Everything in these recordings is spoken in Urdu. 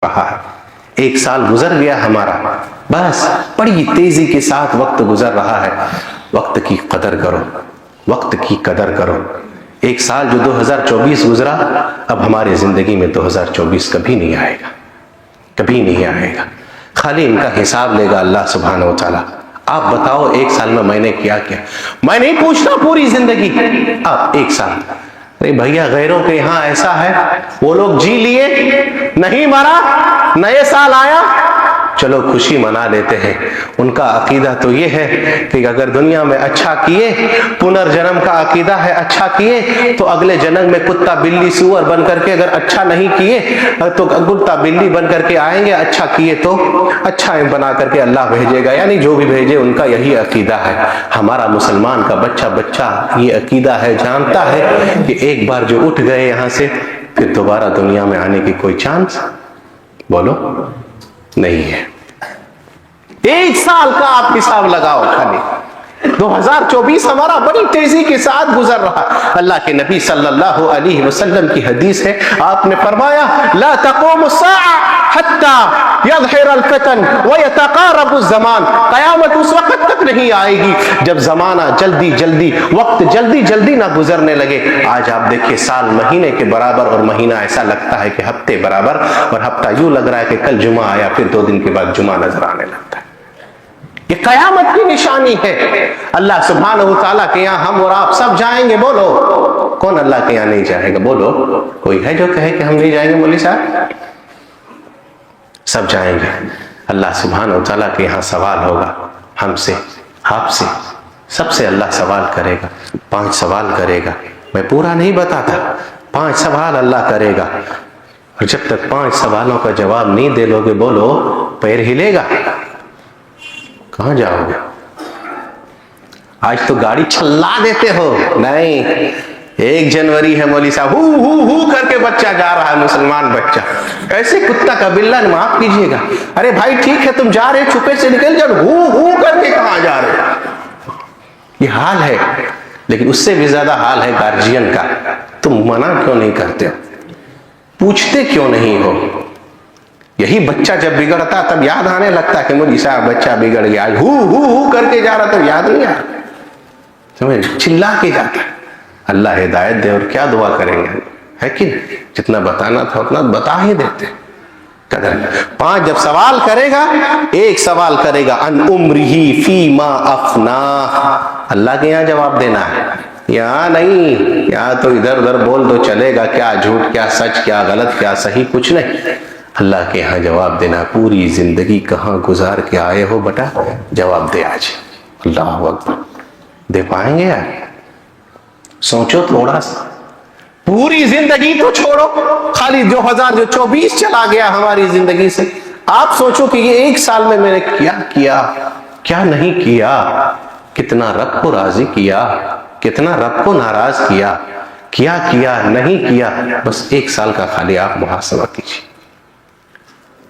رہا ہے. ایک سال گزر گیا ہمارا، بس بڑی تیزی کے ساتھ وقت گزر رہا ہے. وقت کی قدر کرو، وقت کی قدر کرو. ایک سال جو 2024 گزرا، اب ہماری زندگی میں 2024 کبھی نہیں آئے گا، کبھی نہیں آئے گا. خالی ان کا حساب لے گا اللہ سبحانہ و تعالیٰ. آپ بتاؤ ایک سال میں نے کیا کیا. میں نہیں پوچھتا پوری زندگی، آپ ایک سال. ارے بھیا غیروں کے یہاں ایسا ہے، وہ لوگ جی لیے، نہیں مرا، نئے سال آیا، چلو خوشی منا لیتے ہیں. ان کا عقیدہ تو یہ ہے کہ اگر دنیا میں اچھا کیے، پنرجنم کا عقیدہ ہے، اچھا کیے تو اگلے جنم میں کتا بلی سور بن کر کے، اگر اچھا نہیں کیے تو کتا بلی بن کر کے آئیں گے، اچھا کیے تو اچھا بنا کر کے اللہ بھیجے گا. یعنی جو بھی بھیجے ان کا یہی عقیدہ ہے. ہمارا مسلمان کا بچہ یہ عقیدہ ہے، جانتا ہے کہ ایک بار جو اٹھ گئے یہاں سے، پھر دوبارہ دنیا میں آنے کی کوئی چانس بولو نہیں ہے. ایک سال کا آپ حساب لگاؤ. خالی 2024 ہمارا بڑی تیزی کے ساتھ گزر رہا. اللہ کے نبی صلی اللہ علیہ وسلم کی حدیث ہے، آپ نے فرمایا لا تقوم الساعة حتى يظهر الفتن ويتقارب الزمان. قیامت اس وقت تک نہیں آئے گی جب زمانہ جلدی وقت جلدی نہ گزرنے لگے. آج آپ دیکھیے سال مہینے کے برابر، اور مہینہ ایسا لگتا ہے کہ ہفتے برابر، اور ہفتہ یوں لگ رہا ہے کہ کل جمعہ آیا، پھر 2 دن کے بعد جمعہ نظر آنے لگتا ہے. یہ قیامت کی نشانی ہے. اللہ سبحانہ و تعالیٰ کے یہاں ہم اور آپ سب جائیں گے. بولو کون اللہ کے یہاں نہیں جائے گا؟ بولو کوئی ہے جو کہے کہ ہم نہیں جائیں گے؟ مولوی صاحب سب جائیں گے. اللہ سبحانہ و تعالیٰ کے یہاں سوال ہوگا، ہم سے، آپ سے، سب سے اللہ سوال کرے گا. 5 سوال کرے گا. میں پورا نہیں بتاتا، 5 سوال اللہ کرے گا. اور جب تک 5 سوالوں کا جواب نہیں دے لو گے، بولو پیر ہلے گا؟ کہاں جاؤ گے؟ آج تو گاڑی چلا دیتے ہو. نہیں، 1 جنوری ہے مولوی صاحب، ہو کر کے بچہ جا رہا ہے، مسلمان بچہ، ایسے کتا کا بلّا، معاف کیجئے گا. ارے بھائی ٹھیک ہے تم جا رہے، چھپے سے نکل جاؤ، ہو کر کے کہاں جا رہے؟ یہ حال ہے. لیکن اس سے بھی زیادہ حال ہے گارجین کا. تم منع کیوں نہیں کرتے ہو؟ پوچھتے کیوں نہیں ہو؟ یہی بچہ جب بگڑتا تب یاد آنے لگتا کہ مولوی صاحب بچہ بگڑ گیا، ہو کر کے جا رہا تو یاد نہیں آ رہا، سمجھ چلا کے جاتا. اللہ ہدایت دے. اور کیا دعا کریں گے، ہے کہ جتنا بتانا تھا اتنا بتا ہی دیتے. قدر 5 جب سوال کرے گا، 1 سوال کرے گا ان عمرہ فیما افنا. اللہ کے یہاں جواب دینا ہے، یہاں نہیں. یہاں تو ادھر ادھر بول دو چلے گا، کیا جھوٹ کیا سچ، کیا غلط کیا صحیح، کچھ نہیں. اللہ کے یہاں جواب دینا. پوری زندگی کہاں گزار کے آئے ہو بیٹا، جواب دے آج. اللہ اکبر. دے پائیں گے یار؟ سوچو تھوڑا سا. پوری زندگی تو چھوڑو، خالی 2024 چلا گیا ہماری زندگی سے. آپ سوچو کہ یہ 1 سال میں نے کیا کیا نہیں کیا. کتنا رب کو راضی کیا، کتنا رب کو ناراض کیا نہیں کیا. بس 1 سال کا خالی آپ محاسبہ کیجیے.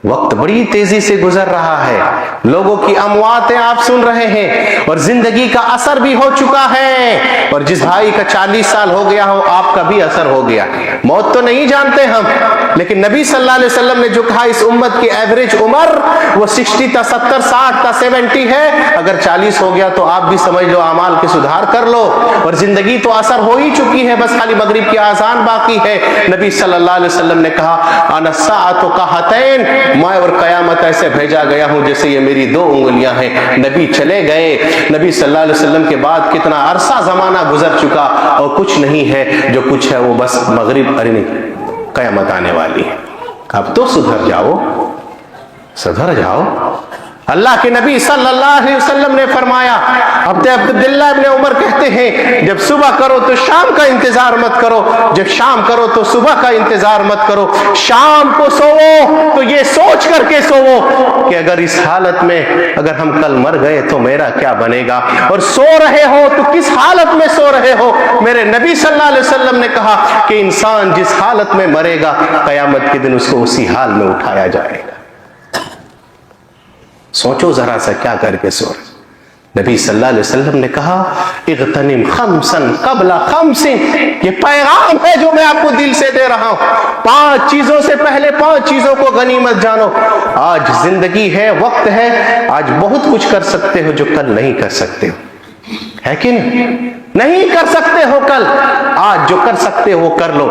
وقت بڑی تیزی سے گزر رہا ہے. لوگوں کی امواتیں آپ سن رہے ہیں، اور زندگی کا اثر بھی ہو چکا ہے. اور جس بھائی کا 40 سال ہو گیا ہو، آپ کا بھی اثر ہو گیا. موت تو نہیں جانتے ہم، لیکن نبی صلی اللہ علیہ وسلم نے جو کہا اس امت کی ایوریج عمر وہ 60 تا 70 60 تا 70 ہے. اگر 40 ہو گیا تو آپ بھی سمجھ لو اعمال کے سدھار کر لو. اور زندگی تو اثر ہو ہی چکی ہے، بس خالی مغرب کی اذان باقی ہے. نبی صلی اللہ علیہ وسلم نے کہا انا الساعۃ کہاتین، میں اور قیامت ایسے بھیجا گیا ہوں جیسے یہ میری 2 انگلیاں ہیں. نبی چلے گئے. نبی صلی اللہ علیہ وسلم کے بعد کتنا عرصہ زمانہ گزر چکا، اور کچھ نہیں ہے. جو کچھ ہے وہ بس مغرب، ارے نہیں، قیامت آنے والی ہے. اب تو سدھر جاؤ. اللہ کے نبی صلی اللہ علیہ وسلم نے فرمایا، عبداللہ ابن عمر کہتے ہیں جب صبح کرو تو شام کا انتظار مت کرو، جب شام کرو تو صبح کا انتظار مت کرو. شام کو سوو تو یہ سوچ کر کے سوو کہ اگر اس حالت میں اگر ہم کل مر گئے تو میرا کیا بنے گا. اور سو رہے ہو تو کس حالت میں سو رہے ہو. میرے نبی صلی اللہ علیہ وسلم نے کہا کہ انسان جس حالت میں مرے گا، قیامت کے دن اس کو اسی حال میں اٹھایا جائے گا. سوچو ذرا سا کیا کر کے سو رہے. نبی صلی اللہ علیہ وسلم نے کہا اغتنم خمسن قبل خمسن، یہ پیغام ہے جو میں آپ کو دل سے دے رہا ہوں، 5 چیزوں سے پہلے 5 چیزوں کو غنیمت جانو۔ آج زندگی ہے، وقت ہے، آج بہت کچھ کر سکتے ہو جو کل نہیں کر سکتے ہو، ہے کہ نہیں کر سکتے ہو کل، آج جو کر سکتے ہو کر لو۔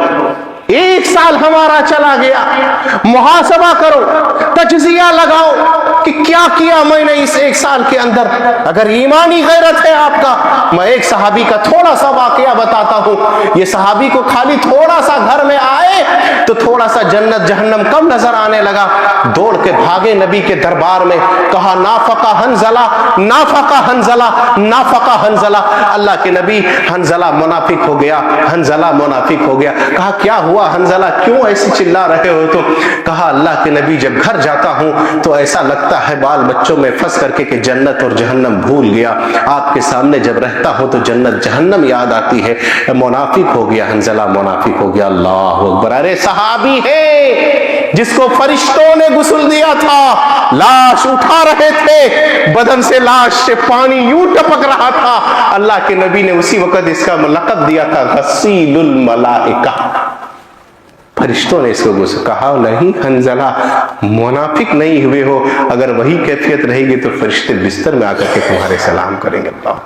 1 سال ہمارا چلا گیا، محاسبہ کرو، تجزیہ لگاؤ کہ کیا کیا میں نے اس 1 سال کے اندر۔ اگر ایمانی غیرت ہے آپ کا، میں ایک صحابی کا تھوڑا سا واقعہ بتاتا ہوں۔ یہ صحابی کو خالی تھوڑا سا گھر میں آئے تو تھوڑا سا جنت جہنم کم نظر آنے لگا، دوڑ کے بھاگے نبی کے دربار میں، کہا نافقہ حنظلہ، نافقہ حنظلہ، نافقہ حنظلہ۔ اللہ کے نبی، حنظلہ منافق ہو گیا، حنظلہ منافق ہو گیا۔ کہا کیا ہوا حنظلہ، کیوں ایسے چلا رہے ہو؟ تو کہا اللہ کے نبی جب گھر جاتا ہوں تو ایسا لگتا ہے بال بچوں میں پھنس کر کے کہ جنت اور جہنم بھول گیا، آپ کے سامنے جب رہتا ہوں تو جنت جہنم یاد آتی ہے۔ منافق ہو گیا حنظلہ، منافق ہو گیا۔ اللہ اکبر! ارے صحابی ہے جس کو فرشتوں نے غسل دیا تھا، لاش اٹھا رہے تھے، بدن سے لاش سے پانی یوں ٹپک رہا تھا، اللہ کے نبی نے اسی وقت اس کا لقب دیا تھا غسیل الملائکہ۔ فرشتوں نے اس کو کہا نہیں حنظلہ منافق نہیں ہوئے ہو، اگر وہی کیفیت رہے گی تو فرشتے بستر میں آ کر کے تمہارے سلام کریں گے۔ اللہ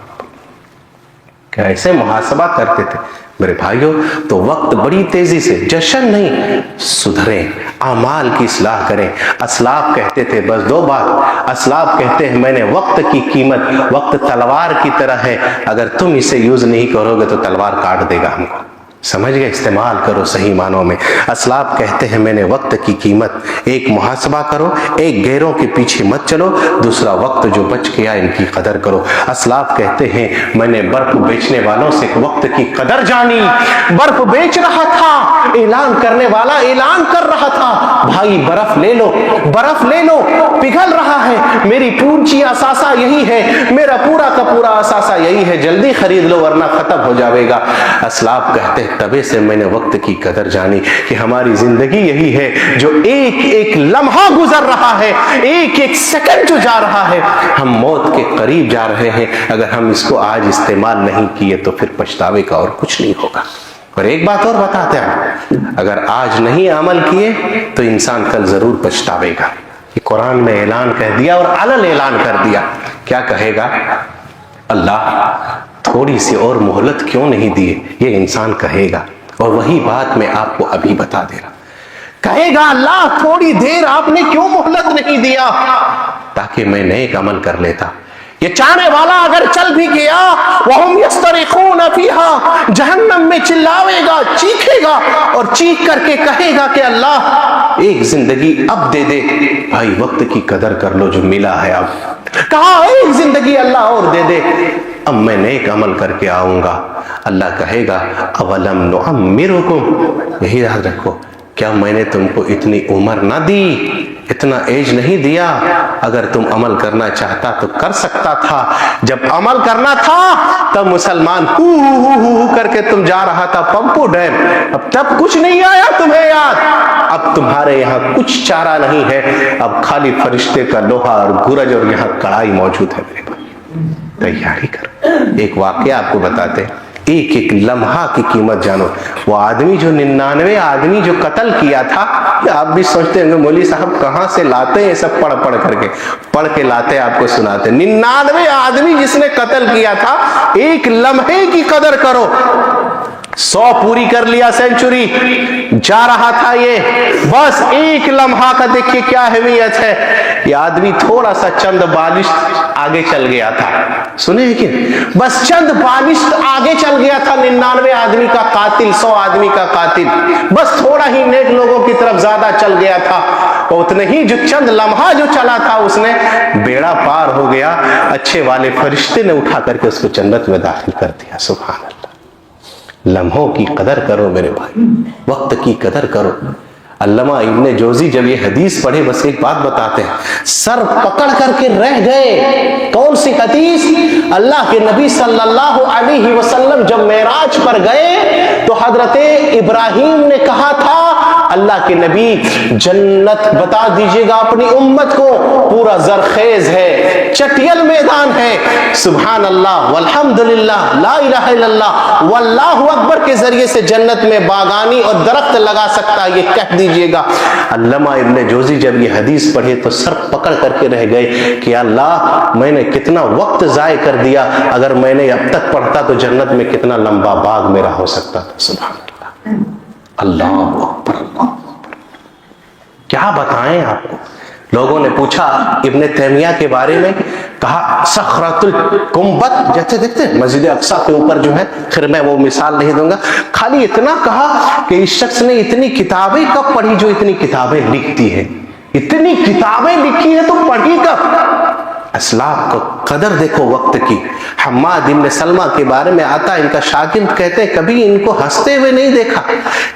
کیسے محاسبہ کرتے تھے میرے بھائیوں۔ تو وقت بڑی تیزی سے، جشن نہیں، سدھریں، اعمال کی اصلاح کریں۔ اسلاف کہتے تھے بس 2 بات، اسلاف کہتے ہیں میں نے وقت کی قیمت، وقت تلوار کی طرح ہے، اگر تم اسے یوز نہیں کرو گے تو تلوار کاٹ دے گا ہم کو، سمجھ گئے؟ استعمال کرو صحیح معنوں میں۔ اسلاف کہتے ہیں میں نے وقت کی قیمت، ایک محاسبہ کرو، ایک غیروں کے پیچھے مت چلو، دوسرا وقت جو بچ گیا ان کی قدر کرو۔ اسلاف کہتے ہیں میں نے برف بیچنے والوں سے وقت کی قدر جانی، برف بیچ رہا تھا، اعلان کرنے والا اعلان کر رہا تھا بھائی برف لے لو، برف لے لو، پگھل رہا ہے، میری پونچی اثاثہ یہی ہے، میرا پورا کا پورا اثاثہ یہی ہے، جلدی خرید لو ورنہ ختم ہو جاوے گا۔ اسلاف کہتے ہیں تبے سے میں نے وقت کی قدر جانی کہ ہماری زندگی یہی ہے جو ایک ایک لمحہ گزر رہا ہے، ایک ایک سیکنڈ جو جا رہا ہے، ہم موت کے قریب جا رہے ہیں۔ اگر ہم اس کو آج استعمال نہیں کیے تو پھر پچھتاوے کا اور کچھ نہیں ہوگا۔ اور ایک بات اور بتاتے ہیں، اگر آج نہیں عمل کیے تو انسان کل ضرور پچھتاوے گا۔ یہ قرآن میں اعلان کہہ دیا اور علل اعلان کر دیا، کیا کہے گا؟ اللہ تھوڑی سی اور مہلت کیوں نہیں دیے؟ یہ انسان کہے گا، اور وہی بات میں آپ کو ابھی بتا دے رہا، کہے گا اللہ تھوڑی دیر آپ نے کیوں مہلت نہیں دیا تاکہ میں نیک عمل کر لیتا۔ یہ چاہنے والا اگر چل بھی گیا وَهُمْ يَسْتَرِخُونَ فِيهَا، جہنم میں چلاوے گا، چیخے گا اور چیخ کر کے کہے گا کہ اللہ ایک زندگی اب دے دے، بھائی وقت کی قدر کر لو جو ملا ہے۔ اب کہا ایک زندگی اللہ اور دے دے، اب میں نیک عمل کر کے آؤں گا۔ اللہ کہے گا اولم نعمرکم، یہی یاد رکھو، کیا میں نے تم کو اتنی عمر نہ دی، اتنا ایج نہیں دیا؟ اگر تم عمل کرنا چاہتا تو کر سکتا تھا۔ جب عمل کرنا تھا تب مسلمان ہو کر کے تم جا رہا تھا پمپو ڈیم، اب تب کچھ نہیں آیا تمہیں یاد؟ اب تمہارے یہاں کچھ چارہ نہیں ہے، اب خالی فرشتے کا لوہا اور گرج اور یہاں کڑھائی موجود ہے۔ میرے بھائی تیاری کرو۔ ایک واقعہ آپ کو بتاتے ہیں، ایک ایک لمحہ کی قیمت جانو۔ وہ آدمی جو 99 آدمی جو قتل کیا تھا، آپ بھی سوچتے ہیں مولوی صاحب کہاں سے لاتے ہیں یہ سب پڑھ کر کے، پڑھ کے لاتے آپ کو سناتے۔ 99 آدمی جس نے قتل کیا تھا، ایک لمحے کی قدر کرو۔ 100 پوری کر لیا سینچری، جا رہا تھا یہ، بس ایک لمحہ کا دیکھیے کیا اہمیت ہے۔ یہ آدمی تھوڑا سا چند بالشت آگے چل گیا تھا، سنے کہ بس چند بالشت آگے چل گیا تھا 99 آدمی کا قاتل، 100 آدمی کا قاتل، بس تھوڑا ہی نیک لوگوں کی طرف زیادہ چل گیا تھا، اور اتنے ہی جو چند لمحہ جو چلا تھا اس نے بیڑا پار ہو گیا۔ اچھے والے فرشتے نے اٹھا کر کے اس کو جنت میں داخل کر دیا۔ سبحان اللہ۔ لمحوں کی قدر کرو میرے بھائی، وقت کی قدر کرو۔ علامہ ابن جوزی جب یہ حدیث پڑھے بس ایک بات بتاتے ہیں، سر پکڑ کر کے رہ گئے۔ کون سی حدیث؟ اللہ کے نبی صلی اللہ علیہ وسلم جب معراج پر گئے تو حضرت ابراہیم نے کہا تھا اللہ کے نبی جنت بتا دیجئے گا اپنی امت کو پورا زرخیز ہے، چٹیل میدان ہے، سبحان اللہ والحمدللہ لا الہ الا اللہ واللہ اکبر کے ذریعے سے جنت میں باغانی اور درخت لگا سکتا ہے، یہ کہہ دیجئے گا۔ علامہ ابن جوزی جب یہ حدیث پڑھے تو سر پکڑ کر کے رہ گئے کہ اللہ میں نے کتنا وقت ضائع کر دیا، اگر میں نے اب تک پڑھتا تو جنت میں کتنا لمبا باغ میرا ہو سکتا تھا۔ سبحان اللہ، اللہ اکبر، اللہ اکبر۔ کیا بتائیں آپ کو؟ لوگوں نے پوچھا ابن تیمیہ کے بارے میں، کہا صخرۃ الگنبد، جیسے دیکھتے ہیں مسجد اقصی کے اوپر جو ہے، خیر میں وہ مثال نہیں دوں گا، خالی اتنا کہا کہ اس شخص نے اتنی کتابیں کب پڑھی جو اتنی کتابیں لکھتی ہے، اتنی کتابیں لکھی ہے تو پڑھی کب؟ اسلاف کو قدر دیکھو وقت کی۔ حماد بن سلمہ کے بارے میں آتا ہے، ان کا شاگرد کہتے ہیں کبھی ان کو ہنستے ہوئے نہیں دیکھا،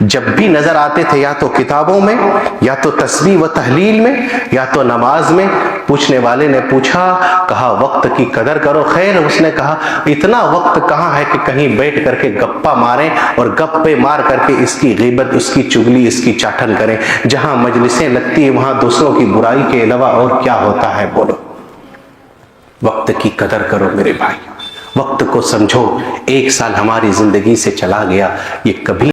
جب بھی نظر آتے تھے یا تو کتابوں میں یا تو تسبیح و تحلیل میں یا تو نماز میں۔ پوچھنے والے نے پوچھا، کہا وقت کی قدر کرو۔ خیر اس نے کہا اتنا وقت کہاں ہے کہ کہیں بیٹھ کر کے گپا ماریں اور گپے مار کر کے اس کی غیبت، اس کی چگلی، اس کی چاٹن کریں۔ جہاں مجلسیں لگتی ہیں وہاں دوسروں کی برائی کے علاوہ اور کیا ہوتا ہے؟ بولو۔ وقت کی قدر کرو میرے بھائی، وقت کو سمجھو۔ ایک سال ہماری زندگی سے چلا گیا، یہ کبھی